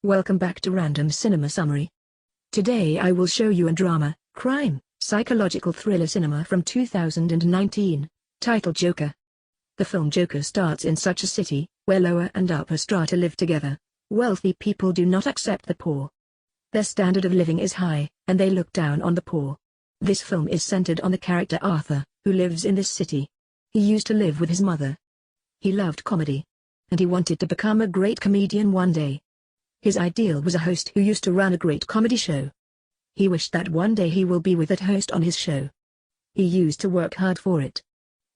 Welcome back to Random Cinema Summary. Today I will show you a drama, crime, psychological thriller cinema from 2019, titled Joker. The film Joker starts in such a city, where lower and upper strata live together. Wealthy people do not accept the poor. Their standard of living is high, and they look down on the poor. This film is centered on the character Arthur, who lives in this city. He used to live with his mother. He loved comedy, and he wanted to become a great comedian one day. His ideal was a host who used to run a great comedy show. He wished that one day he will be with that host on his show. He used to work hard for it.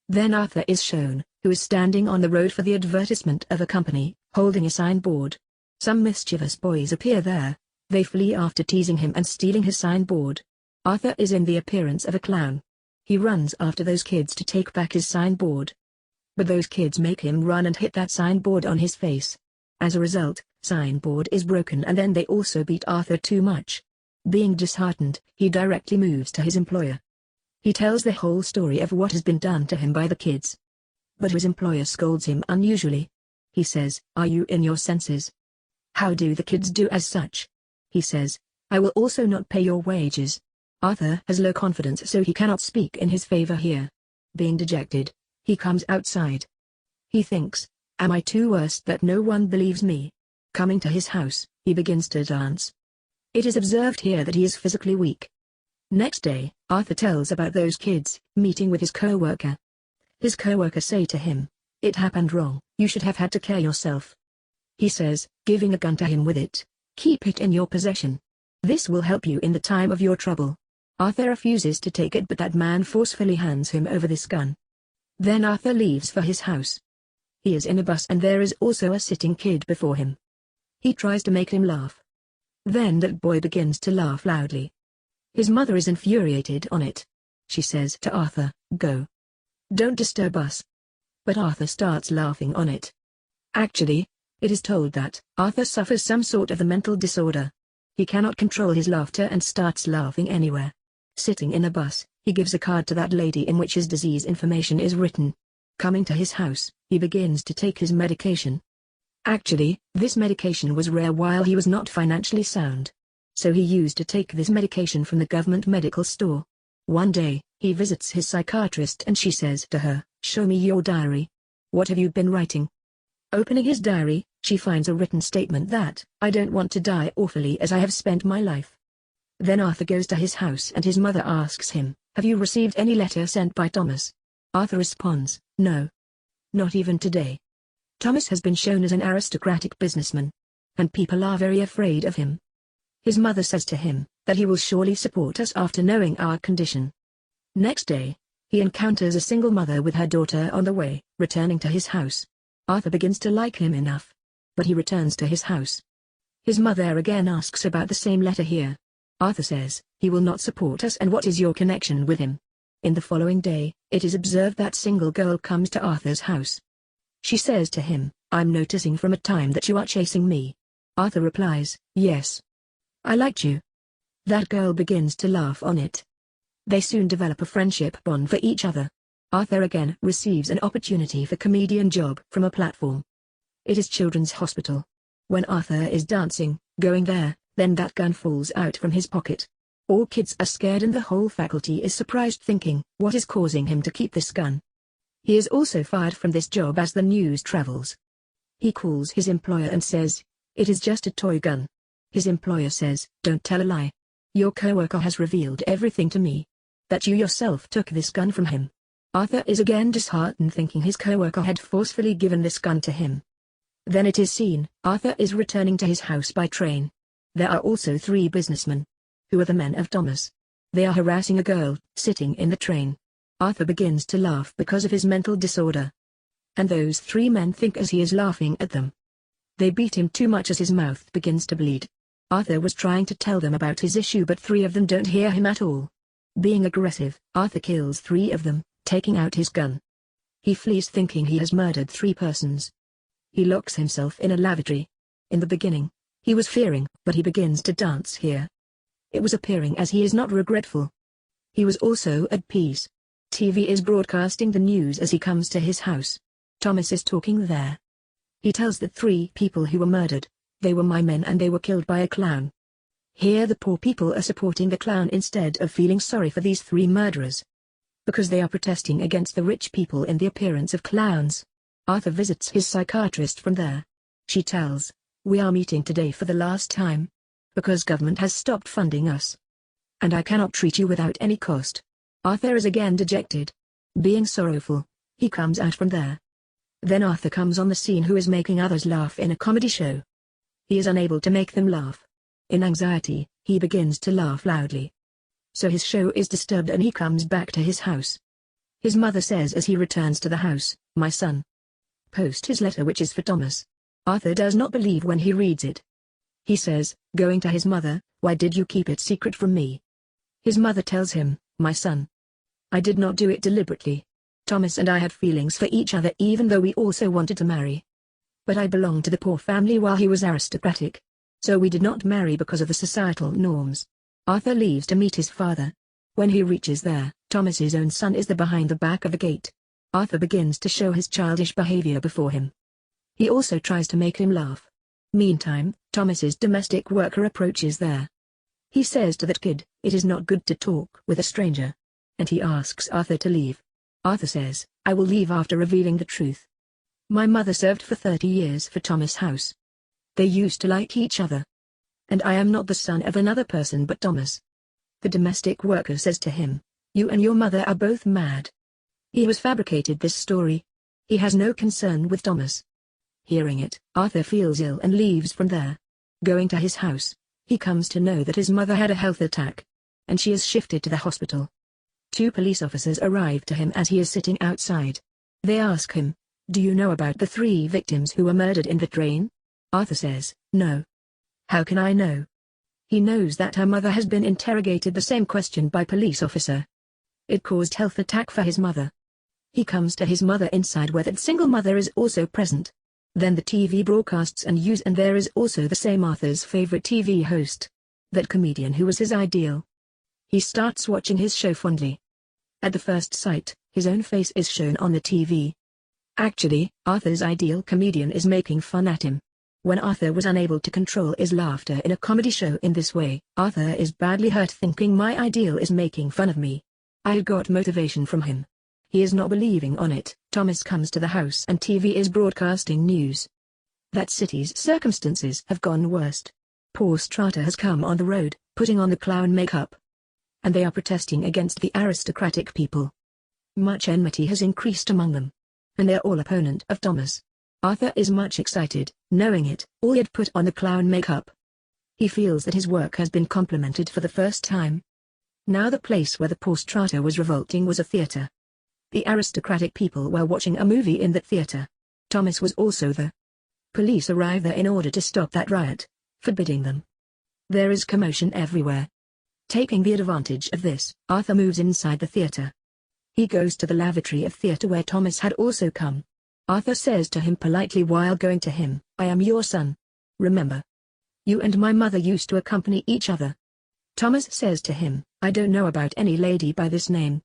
Then Arthur is shown, who is standing on the road for the advertisement of a company, holding a signboard. Some mischievous boys appear there. They flee after teasing him and stealing his signboard. Arthur is in the appearance of a clown. He runs after those kids to take back his signboard. But those kids make him run and hit that signboard on his face. As a result, signboard is broken, and then they also beat Arthur too much. Being disheartened, he directly moves to his employer. He tells the whole story of what has been done to him by the kids. But his employer scolds him unusually. He says, "Are you in your senses? How do the kids do as such?" He says, "I will also not pay your wages." Arthur has low confidence, so he cannot speak in his favor here. Being dejected, he comes outside. He thinks, "Am I too worse that no one believes me?" Coming to his house, he begins to dance. It is observed here that he is physically weak. Next day, Arthur tells about those kids, meeting with his co-worker. His co-worker say to him, "It happened wrong, you should have had to care yourself." He says, giving a gun to him with it, "Keep it in your possession. This will help you in the time of your trouble." Arthur refuses to take it, but that man forcefully hands him over this gun. Then Arthur leaves for his house. He is in a bus and there is also a sitting kid before him. He tries to make him laugh. Then that boy begins to laugh loudly. His mother is infuriated on it. She says to Arthur, "Go. Don't disturb us." But Arthur starts laughing on it. Actually, it is told that Arthur suffers some sort of a mental disorder. He cannot control his laughter and starts laughing anywhere. Sitting in a bus, he gives a card to that lady in which his disease information is written. Coming to his house, he begins to take his medication. Actually, this medication was rare while he was not financially sound. So he used to take this medication from the government medical store. One day, he visits his psychiatrist and she says to her, "Show me your diary. What have you been writing?" Opening his diary, she finds a written statement that, "I don't want to die awfully as I have spent my life." Then Arthur goes to his house and his mother asks him, "Have you received any letter sent by Thomas?" Arthur responds, "No. Not even today." Thomas has been shown as an aristocratic businessman. And people are very afraid of him. His mother says to him, that he will surely support us after knowing our condition. Next day, he encounters a single mother with her daughter on the way, returning to his house. Arthur begins to like him enough. But he returns to his house. His mother again asks about the same letter here. Arthur says, he will not support us, and what is your connection with him? In the following day, it is observed that single girl comes to Arthur's house. She says to him, "I'm noticing from a time that you are chasing me." Arthur replies, "Yes. I liked you." That girl begins to laugh on it. They soon develop a friendship bond for each other. Arthur again receives an opportunity for comedian job from a platform. It is Children's Hospital. When Arthur is dancing, going there, then that gun falls out from his pocket. All kids are scared and the whole faculty is surprised, thinking, what is causing him to keep this gun? He is also fired from this job as the news travels. He calls his employer and says, "It is just a toy gun." His employer says, "Don't tell a lie. Your coworker has revealed everything to me. That you yourself took this gun from him." Arthur is again disheartened, thinking his coworker had forcefully given this gun to him. Then it is seen, Arthur is returning to his house by train. There are also 3 businessmen, who are the men of Thomas. They are harassing a girl, sitting in the train. Arthur begins to laugh because of his mental disorder. And those 3 men think as he is laughing at them. They beat him too much as his mouth begins to bleed. Arthur was trying to tell them about his issue, but 3 of them don't hear him at all. Being aggressive, Arthur kills 3 of them, taking out his gun. He flees thinking he has murdered 3 persons. He locks himself in a lavatory. In the beginning, he was fearing, but he begins to dance here. It was appearing as he is not regretful. He was also at peace. TV is broadcasting the news as he comes to his house. Thomas is talking there. He tells the 3 people who were murdered, They were my men and they were killed by a clown. Here the poor people are supporting the clown instead of feeling sorry for these three murderers. Because they are protesting against the rich people in the appearance of clowns. Arthur visits his psychiatrist from there. She tells, "We are meeting today for the last time. Because government has stopped funding us. And I cannot treat you without any cost." Arthur is again dejected. Being sorrowful, he comes out from there. Then Arthur comes on the scene who is making others laugh in a comedy show. He is unable to make them laugh. In anxiety, he begins to laugh loudly. So his show is disturbed and he comes back to his house. His mother says as he returns to the house, "My son, post his letter which is for Thomas." Arthur does not believe when he reads it. He says, going to his mother, "Why did you keep it secret from me?" His mother tells him, "My son, I did not do it deliberately. Thomas and I had feelings for each other even though we also wanted to marry. But I belonged to the poor family while he was aristocratic. So we did not marry because of the societal norms." Arthur leaves to meet his father. When he reaches there, Thomas's own son is there behind the back of the gate. Arthur begins to show his childish behavior before him. He also tries to make him laugh. Meantime, Thomas's domestic worker approaches there. He says to that kid, "It is not good to talk with a stranger." And he asks Arthur to leave. Arthur says, "I will leave after revealing the truth. My mother served for 30 years for Thomas House. They used to like each other. And I am not the son of another person but Thomas." The domestic worker says to him, "You and your mother are both mad. He has fabricated this story. He has no concern with Thomas." Hearing it, Arthur feels ill and leaves from there. Going to his house, he comes to know that his mother had a health attack. And she is shifted to the hospital. 2 police officers arrive to him as he is sitting outside. They ask him, "Do you know about the 3 victims who were murdered in the train?" Arthur says, "No. How can I know?" He knows that her mother has been interrogated the same question by police officer. It caused health attack for his mother. He comes to his mother inside where that single mother is also present. Then the TV broadcasts and there is also the same Arthur's favorite TV host. That comedian who was his ideal. He starts watching his show fondly. At the first sight, his own face is shown on the TV. Actually, Arthur's ideal comedian is making fun at him. When Arthur was unable to control his laughter in a comedy show in this way, Arthur is badly hurt thinking my ideal is making fun of me. I got motivation from him. He is not believing on it. Thomas comes to the house and TV is broadcasting news. That city's circumstances have gone worst. Poor Strata has come on the road, putting on the clown makeup. And they are protesting against the aristocratic people. Much enmity has increased among them. And they are all opponent of Thomas. Arthur is much excited, knowing it, all he had put on the clown makeup. He feels that his work has been complimented for the first time. Now the place where the poor Strata was revolting was a theater. The aristocratic people were watching a movie in that theater. Thomas was also there. Police arrive there in order to stop that riot, forbidding them. There is commotion everywhere. Taking the advantage of this, Arthur moves inside the theater. He goes to the lavatory of theater where Thomas had also come. Arthur says to him politely while going to him, "I am your son. Remember? You and my mother used to accompany each other." Thomas says to him, "I don't know about any lady by this name."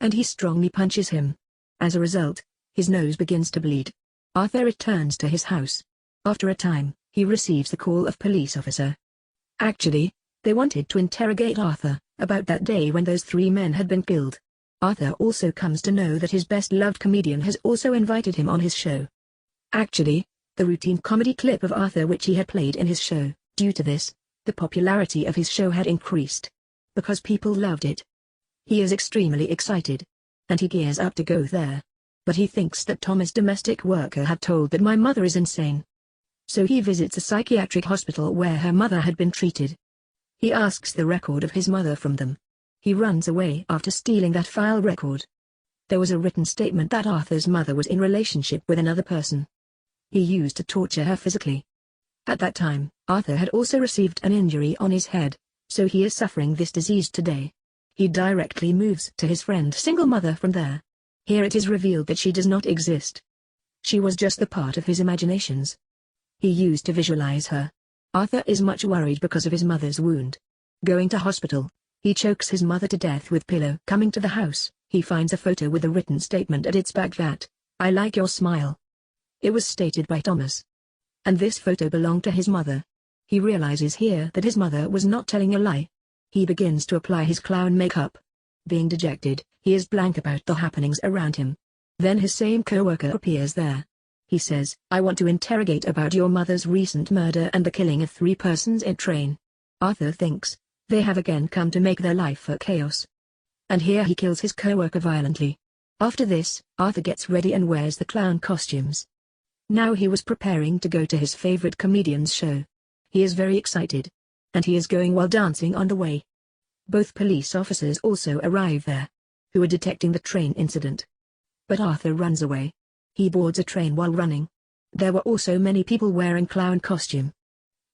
And he strongly punches him. As a result, his nose begins to bleed. Arthur returns to his house. After a time, he receives the call of police officer. Actually, they wanted to interrogate Arthur about that day when those 3 men had been killed. Arthur also comes to know that his best-loved comedian has also invited him on his show. Actually, the routine comedy clip of Arthur which he had played in his show, due to this, the popularity of his show had increased. Because people loved it. He is extremely excited. And he gears up to go there. But he thinks that Thomas' domestic worker had told that my mother is insane. So he visits a psychiatric hospital where her mother had been treated. He asks the record of his mother from them. He runs away after stealing that file record. There was a written statement that Arthur's mother was in relationship with another person. He used to torture her physically. At that time, Arthur had also received an injury on his head, so he is suffering this disease today. He directly moves to his friend's single mother from there. Here it is revealed that she does not exist. She was just the part of his imaginations. He used to visualize her. Arthur is much worried because of his mother's wound. Going to hospital, he chokes his mother to death with pillow. Coming to the house, he finds a photo with a written statement at its back that, "I like your smile." It was stated by Thomas. and this photo belonged to his mother. He realizes here that his mother was not telling a lie. He begins to apply his clown makeup. Being dejected, he is blank about the happenings around him. Then his same co-worker appears there. He says, "I want to interrogate about your mother's recent murder and the killing of 3 persons in train." Arthur thinks, they have again come to make their life a chaos. And here he kills his co-worker violently. After this, Arthur gets ready and wears the clown costumes. Now he was preparing to go to his favorite comedian's show. He is very excited. And he is going while dancing on the way. Both police officers also arrive there, who are detecting the train incident. But Arthur runs away. He boards a train while running. There were also many people wearing clown costume.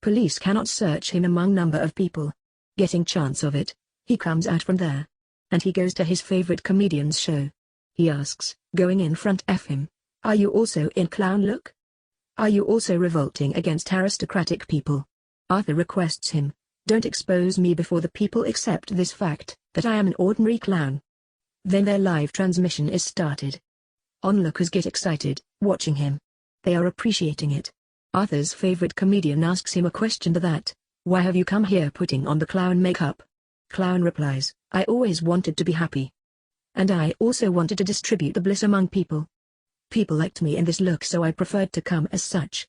Police cannot search him among number of people. Getting chance of it, he comes out from there. And he goes to his favorite comedian's show. He asks, going in front of him, "Are you also in clown look? Are you also revolting against aristocratic people?" Arthur requests him, "Don't expose me before the people accept this fact, that I am an ordinary clown." Then their live transmission is started. Onlookers get excited, watching him. They are appreciating it. Arthur's favorite comedian asks him a question to that, "Why have you come here putting on the clown makeup?" Clown replies, "I always wanted to be happy. And I also wanted to distribute the bliss among people. People liked me in this look, so I preferred to come as such."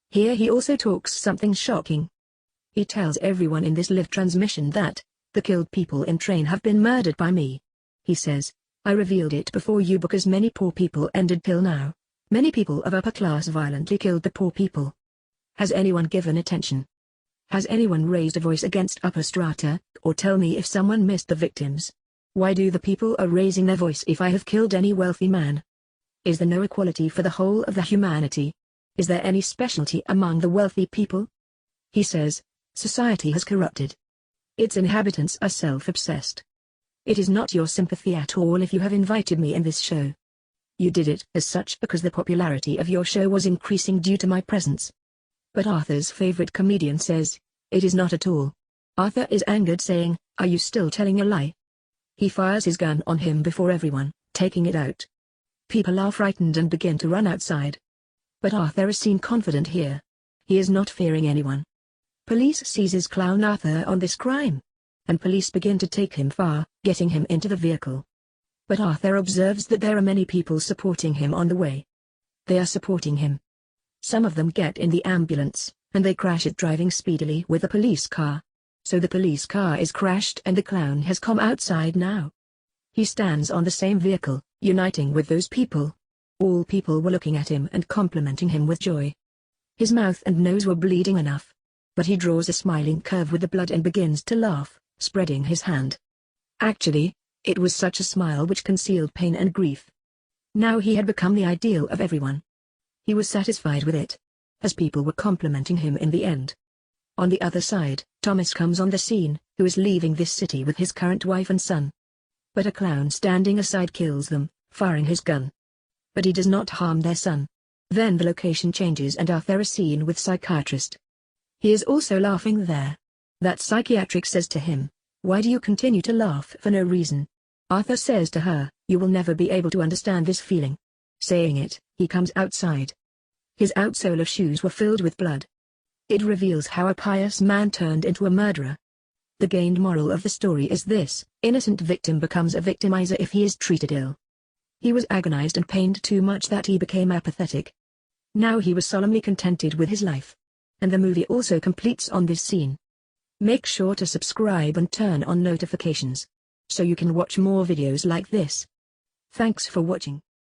Here he also talks something shocking. He tells everyone in this live transmission that, the killed people in train have been murdered by me. He says, "I revealed it before you because many poor people ended till now. Many people of upper class violently killed the poor people. Has anyone given attention? Has anyone raised a voice against upper strata, or tell me if someone missed the victims? Why do the people are raising their voice if I have killed any wealthy man? Is there no equality for the whole of the humanity? Is there any specialty among the wealthy people?" He says, "Society has corrupted. Its inhabitants are self-obsessed. It is not your sympathy at all if you have invited me in this show. You did it as such because the popularity of your show was increasing due to my presence." But Arthur's favorite comedian says, "It is not at all." Arthur is angered, saying, "Are you still telling a lie?" He fires his gun on him before everyone, taking it out. People are frightened and begin to run outside. But Arthur is seen confident here. He is not fearing anyone. Police seizes clown Arthur on this crime. And police begin to take him far, getting him into the vehicle. But Arthur observes that there are many people supporting him on the way. They are supporting him. Some of them get in the ambulance, and they crash it driving speedily with a police car. So the police car is crashed and the clown has come outside now. He stands on the same vehicle, uniting with those people. All people were looking at him and complimenting him with joy. His mouth and nose were bleeding enough. But he draws a smiling curve with the blood and begins to laugh, spreading his hand. Actually, it was such a smile which concealed pain and grief. Now he had become the ideal of everyone. He was satisfied with it, as people were complimenting him in the end. On the other side, Thomas comes on the scene, who is leaving this city with his current wife and son. But a clown standing aside kills them, firing his gun. But he does not harm their son. Then the location changes and Arthur is seen with psychiatrist. He is also laughing there. That psychiatric says to him, "Why do you continue to laugh for no reason?" Arthur says to her, "You will never be able to understand this feeling." Saying it, he comes outside. His outsole of shoes were filled with blood. It reveals how a pious man turned into a murderer. The gained moral of the story is this: innocent victim becomes a victimizer if he is treated ill. He was agonized and pained too much that he became apathetic. Now he was solemnly contented with his life. And the movie also completes on this scene. Make sure to subscribe and turn on notifications, so you can watch more videos like this. Thanks for watching.